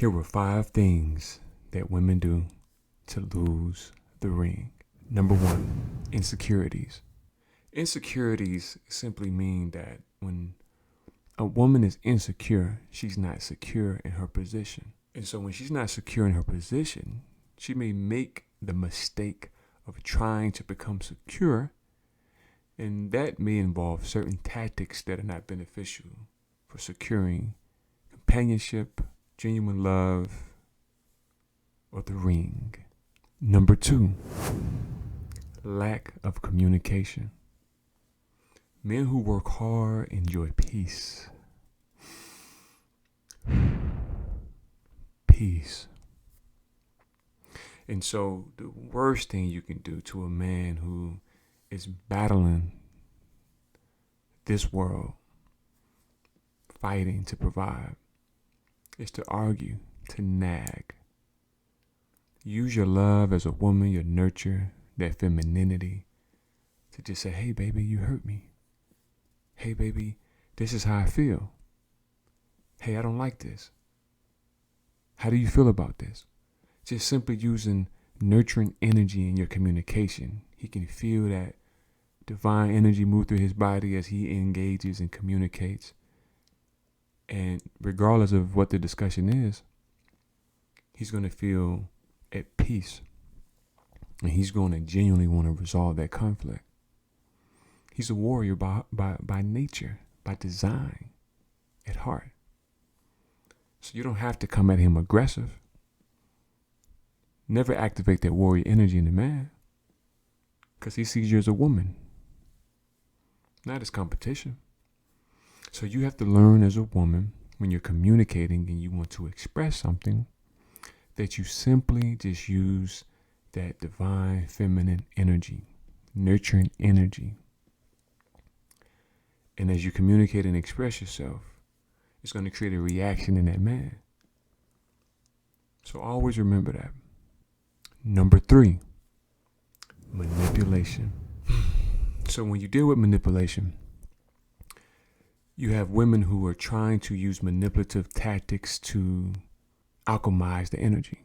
Here were 5 things that women do to lose the ring. Number 1, insecurities. Insecurities simply mean that when a woman is insecure, she's not secure in her position. And so when she's not secure in her position, she may make the mistake of trying to become secure, and that may involve certain tactics that are not beneficial for securing companionship, genuine love, or the ring. Number 2, lack of communication. Men who work hard enjoy peace. Peace. And so the worst thing you can do to a man who is battling this world, fighting to provide, is to argue, to nag. Use your love as a woman, your nurture, that femininity, to just say, hey, baby, you hurt me. Hey, baby, this is how I feel. Hey, I don't like this. How do you feel about this? Just simply using nurturing energy in your communication. He can feel that divine energy move through his body as he engages and communicates. And regardless of what the discussion is, he's going to feel at peace. And he's going to genuinely want to resolve that conflict. He's a warrior by nature, by design, at heart. So you don't have to come at him aggressive. Never activate that warrior energy in the man, because he sees you as a woman, not as competition. So you have to learn as a woman, when you're communicating and you want to express something, that you simply just use that divine feminine energy, nurturing energy. And as you communicate and express yourself, it's going to create a reaction in that man. So always remember that. Number 3, manipulation. So when you deal with manipulation, you have women who are trying to use manipulative tactics to alchemize the energy.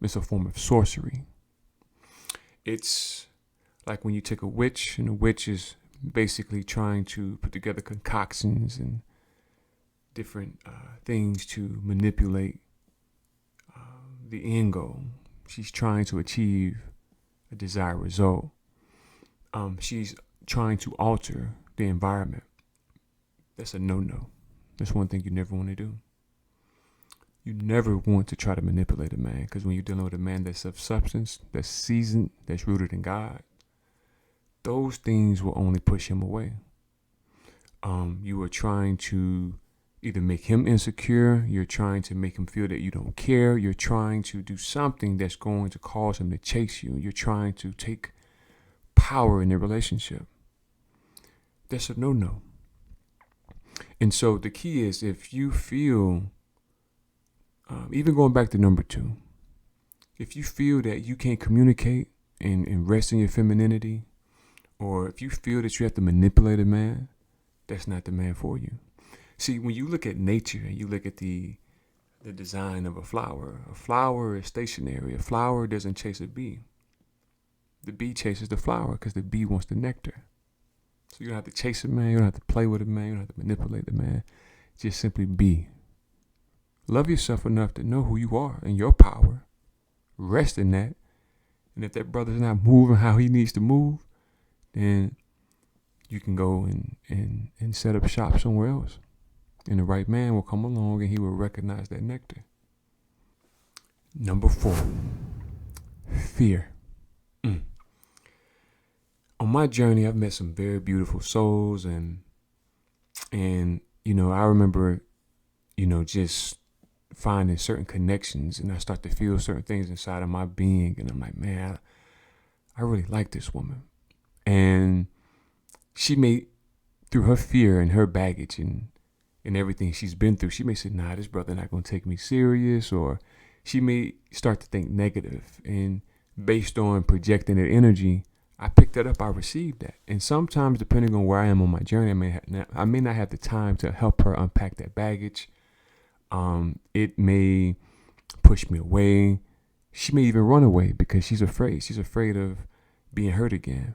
It's a form of sorcery. It's like when you take a witch, and a witch is basically trying to put together concoctions and different things to manipulate the end goal. She's trying to achieve a desired result. She's trying to alter the environment. That's a no-no. That's one thing you never want to do. You never want to try to manipulate a man, because when you're dealing with a man that's of substance, that's seasoned, that's rooted in God, those things will only push him away. You are trying to either make him insecure, you're trying to make him feel that you don't care, you're trying to do something that's going to cause him to chase you, you're trying to take power in the relationship. That's a no-no. And so the key is, if you feel, even going back to number 2, if you feel that you can't communicate and rest in your femininity, or if you feel that you have to manipulate a man, that's not the man for you. See, when you look at nature and you look at the design of a flower is stationary. A flower doesn't chase a bee. The bee chases the flower because the bee wants the nectar. So you don't have to chase a man, you don't have to play with a man, you don't have to manipulate the man. Just simply be. Love yourself enough to know who you are and your power. Rest in that. And if that brother's not moving how he needs to move, then you can go and set up shop somewhere else. And the right man will come along and he will recognize that nectar. Number 4, fear. On my journey, I've met some very beautiful souls, and I remember, just finding certain connections, and I start to feel certain things inside of my being, and I'm like, man, I really like this woman. And she may, through her fear and her baggage and everything she's been through, she may say, nah, this brother not going to take me serious, or she may start to think negative. And based on projecting that energy, I picked that up, I received that. And sometimes, depending on where I am on my journey, I may not have the time to help her unpack that baggage. It may push me away. She may even run away because she's afraid. She's afraid of being hurt again.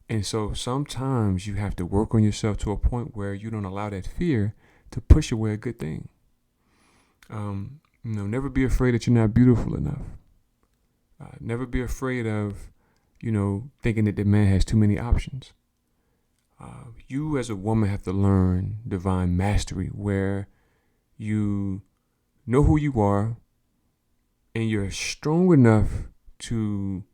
And so sometimes you have to work on yourself to a point where you don't allow that fear to push away a good thing. Never be afraid that you're not beautiful enough. Never be afraid of, thinking that the man has too many options. You as a woman have to learn divine mastery where you know who you are and you're strong enough to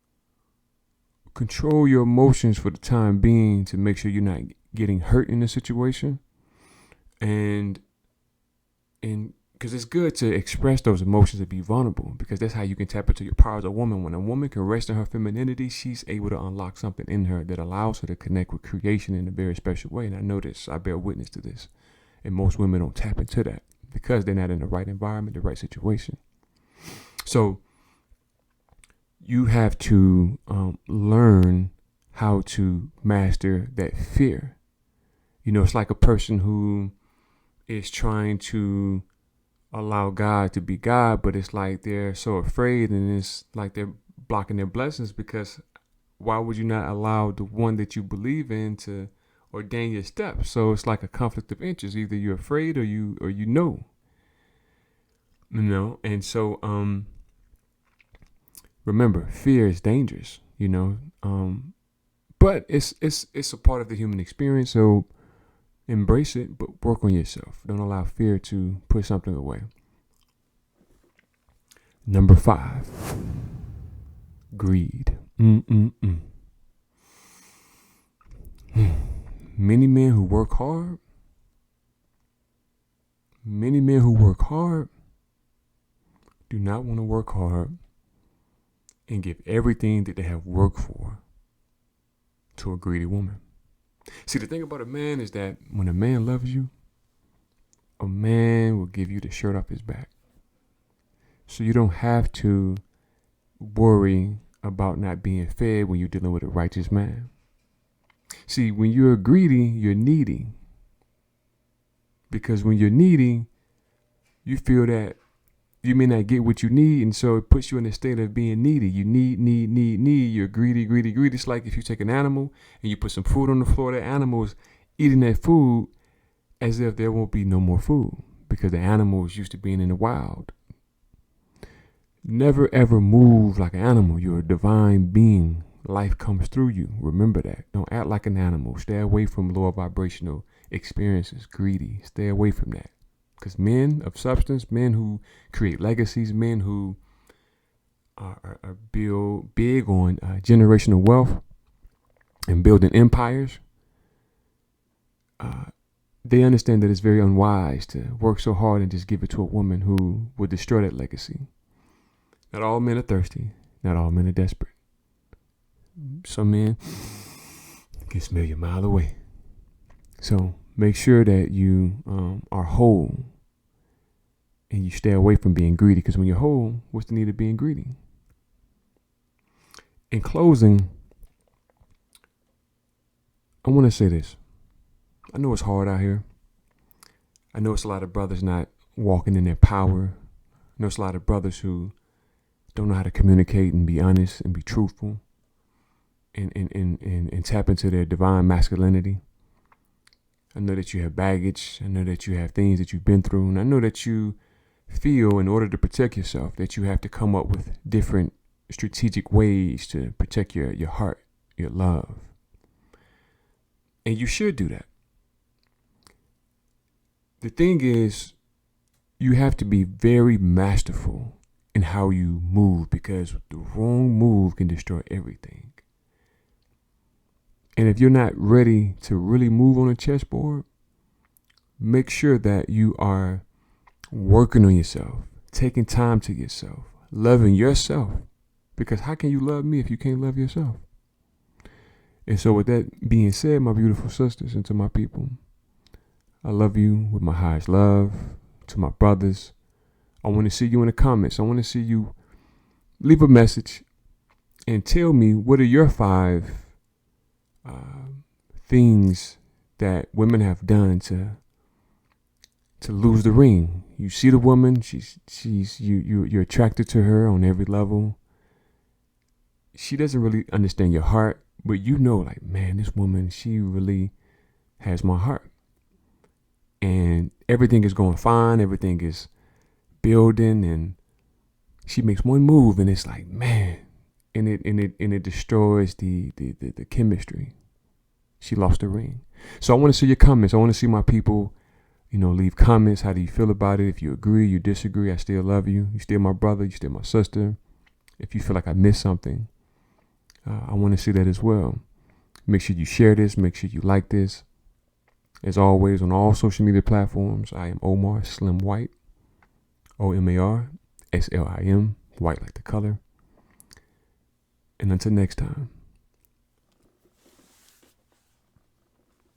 control your emotions for the time being to make sure you're not getting hurt in the situation. And because it's good to express those emotions and be vulnerable, because that's how you can tap into your power as a woman. When a woman can rest in her femininity, she's able to unlock something in her that allows her to connect with creation in a very special way. And I know this, I bear witness to this. And most women don't tap into that because they're not in the right environment, the right situation. So you have to learn how to master that fear. It's like a person who is trying to allow God to be God, but it's like they're so afraid and it's like they're blocking their blessings, because why would you not allow the one that you believe in to ordain your steps? So it's like a conflict of interest. Either you're afraid or you know. And so remember, fear is dangerous, but it's a part of the human experience. So embrace it, but work on yourself. Don't allow fear to push something away. Number 5, greed. Many men who work hard do not want to work hard and give everything that they have worked for to a greedy woman. See, the thing about a man is that when a man loves you, a man will give you the shirt off his back. So you don't have to worry about not being fed when you're dealing with a righteous man. See, when you're greedy, you're needy. Because when you're needy, you feel that you may not get what you need, and so it puts you in a state of being needy. You need. You're greedy. It's like if you take an animal and you put some food on the floor, that animal's eating that food as if there won't be no more food, because the animal is used to being in the wild. Never ever move like an animal. You're a divine being. Life comes through you. Remember that. Don't act like an animal. Stay away from lower vibrational experiences. Greedy. Stay away from that. Because men of substance, men who create legacies, men who are big on generational wealth and building empires, they understand that it's very unwise to work so hard and just give it to a woman who would destroy that legacy. Not all men are thirsty. Not all men are desperate. Some men can smell you a mile away. So make sure that you are whole and you stay away from being greedy, because when you're whole, what's the need of being greedy? In closing, I want to say this. I know it's hard out here. I know it's a lot of brothers not walking in their power. I know it's a lot of brothers who don't know how to communicate and be honest and be truthful and tap into their divine masculinity. I know that you have baggage. I know that you have things that you've been through. And I know that you feel, in order to protect yourself, that you have to come up with different strategic ways to protect your heart, your love. And you should do that. The thing is, you have to be very masterful in how you move, because the wrong move can destroy everything. And if you're not ready to really move on a chessboard, make sure that you are working on yourself, taking time to yourself, loving yourself. Because how can you love me if you can't love yourself? And so with that being said, my beautiful sisters and to my people, I love you with my highest love. To my brothers, I want to see you in the comments. I want to see you leave a message and tell me, what are your 5 things that women have done to to lose the ring. You see the woman, you're attracted to her on every level. She doesn't really understand your heart, but you know, like, man, this woman, she really has my heart. And everything is going fine, everything is building, and she makes one move and it's like, man, and it destroys the chemistry. She lost the ring. So I want to see your comments. I want to see my people, leave comments. How do you feel about it? If you agree, you disagree, I still love you. You still my brother, you still my sister. If you feel like I missed something, I want to see that as well. Make sure you share this. Make sure you like this. As always, on all social media platforms, I am Omar Slim White. OMAR SLIM, white like the color. And until next time.